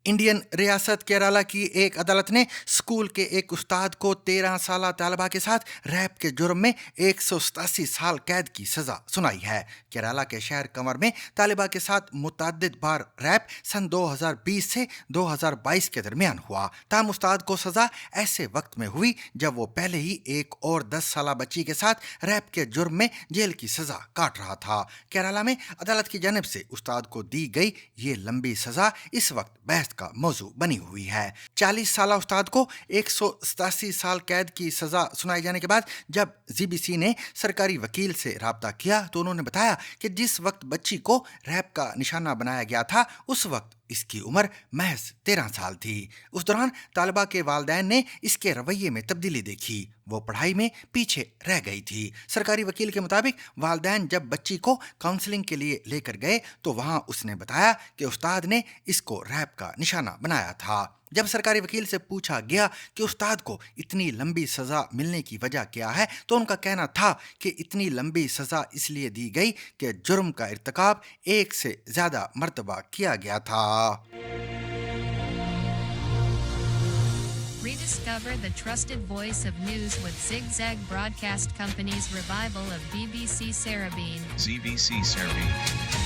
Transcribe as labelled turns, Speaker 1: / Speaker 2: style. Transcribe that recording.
Speaker 1: Indian रियासत केरला की एक अदालत ने स्कूल के एक उस्ताद को 13 साला तालिबा के साथ रैप के जुर्म में 187 साल कैद की सजा सुनाई है। केरला के शहर कंवर में तालिबा के साथ मुतअद्दिद बार रैप सन 2020 से 2022 के दरमियान हुआ। ताम उस्ताद को सजा ऐसे वक्त में हुई जब वो पहले ही एक और 10 साला बच्ची के साथ रैप के जुर्म में जेल की सजा काट रहा था। केरला में अदालत की जानिब से उस्ताद को दी गई ये लंबी सजा इस वक्त बहस का मौजू बनी हुई है। 40 साला उस्ताद को 187 साल कैद की सजा सुनाए जाने के बाद जब जीबीसी ने सरकारी वकील से राब्ता किया तो उन्होंने बताया कि जिस वक्त बच्ची को रैप का निशाना बनाया गया था उस वक्त इसकी उम्र महज 13 साल थी। उस दौरान तालिबा के वालिदैन ने इसके रवैये में तब्दीली देखी। वो पढ़ाई में पीछे रह गई थी। सरकारी वकील के मुताबिक वालिदैन जब बच्ची को काउंसलिंग के लिए लेकर गए तो वहां उसने बताया कि उस्ताद ने इसको रैप का निशाना बनाया था। जब सरकारी वकील से पूछा गया कि उस्ताद को इतनी लंबी सजा मिलने की वजह क्या है तो उनका कहना था कि इतनी लंबी सजा इसलिए दी गई कि जुर्म का इर्तिकाब एक से ज्यादा मर्तबा किया गया था।
Speaker 2: Rediscover the trusted voice of news with Zigzag Broadcast Company's revival of BBC Sarabeen.
Speaker 3: ZBC Serbia.